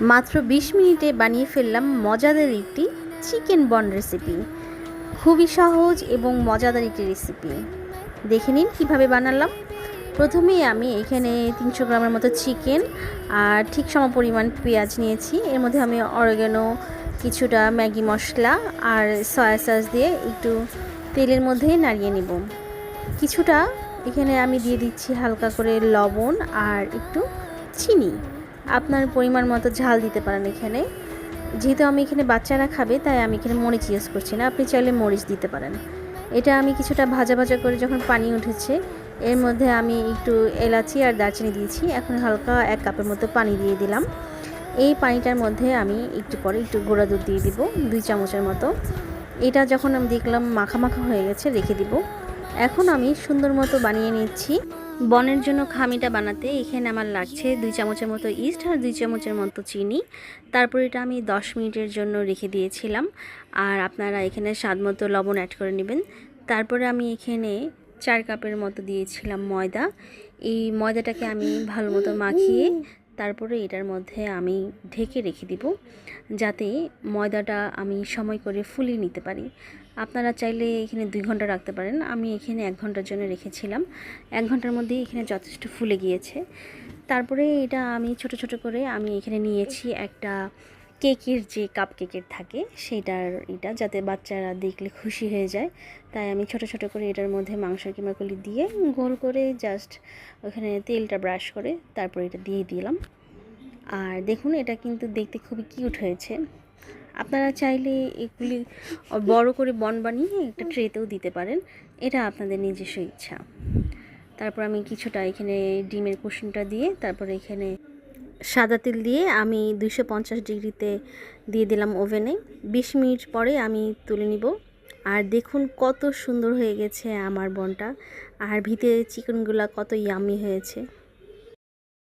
মাত্র ২০ মিনিটে বানিয়ে ফেললাম মজাদার একটি চিকেন বন রেসিপি। খুবই সহজ এবং মজাদার একটি রেসিপি। দেখে নিন কীভাবে বানালাম। প্রথমেই আমি এখানে ৩০০ গ্রামের মতো চিকেন আর ঠিক সমপরিমাণ পেঁয়াজ নিয়েছি। এর মধ্যে আমি অরিগানো, কিছুটা ম্যাগি মশলা আর সয়া সস দিয়ে একটু তেলের মধ্যে নাড়িয়ে নেব। কিছুটা এখানে আমি দিয়ে দিচ্ছি হালকা করে লবণ আর একটু চিনি। আপনার পরিমাণ মতো ঝাল দিতে পারেন। এখানে যেহেতু আমি এখানে বাচ্চারা খাবে তাই আমি এখানে মরিচ ইউজ করছি না, আপনি চাইলে মরিচ দিতে পারেন। এটা আমি কিছুটা ভাজা ভাজা করে যখন পানি উঠেছে এর মধ্যে আমি একটু এলাচি আর দারচিনি দিয়েছি। এখন হালকা ১ কাপের মতো পানি দিয়ে দিলাম। এই পানিটার মধ্যে আমি একটু পরে একটু গুঁড়া দুধ দিয়ে দিব ২ চামচের মতো। এটা যখন আমি দেখলাম মাখা মাখা হয়ে গেছে রেখে দিব। এখন আমি সুন্দর মতো বানিয়ে নিচ্ছি। বনের জন্য খামিটা বানাতে এখানে আমার লাগছে ২ চামচের মতো ইস্ট আর ২ চামচের মতো চিনি। তারপর এটা আমি ১০ মিনিটের জন্য রেখে দিয়েছিলাম। আর আপনারা এখানে স্বাদ মতো লবণ অ্যাড করে নেবেন। তারপরে আমি এখানে ৪ কাপের মতো দিয়েছিলাম ময়দা। এই ময়দাটাকে আমি ভালো মতো মাখিয়ে তারপরে এটার মধ্যে আমি ঢেকে রেখে দিব, যাতে ময়দাটা আমি সময় করে ফুলিয়ে নিতে পারি। আপনারা চাইলে এখানে ২ ঘন্টা রাখতে পারেন। আমি এখানে ১ ঘন্টার জন্য রেখেছিলাম। ১ ঘন্টার মধ্যেই এখানে যথেষ্ট ফুলে গিয়েছে। তারপরে এটা আমি ছোট ছোট করে আমি এখানে নিয়েছি একটা কেকের যে কাপ কেকের থাকে সেটার, এটা যাতে বাচ্চারা দেখলে খুশি হয়ে যায়। তাই আমি ছোট ছোট করে এটার মধ্যে মাংস কিংবা কলি দিয়ে গোল করে জাস্ট ওখানে তেলটা ব্রাশ করে তারপর এটা দিয়ে দিলাম। আর দেখুন এটা কিন্তু দেখতে খুবই কিউট হয়েছে। আপনারা চাইলে এগুলি বড় করে বন বানিয়ে একটা ট্রেতেও দিতে পারেন, এটা আপনাদের নিজস্ব ইচ্ছা। তারপর আমি কিছুটা এখানে ডিমের কুসুমটা দিয়ে তারপরে এখানে সাদা তেল দিয়ে আমি ২৫০ ডিগ্রিতে দিয়ে দিলাম ওভেনে। ২০ মিনিট পরে আমি তুলে নিব। আর দেখুন কত সুন্দর হয়ে গেছে আমার বনটা, আর ভিতরে চিকেনগুলো কত ইয়ামি হয়েছে।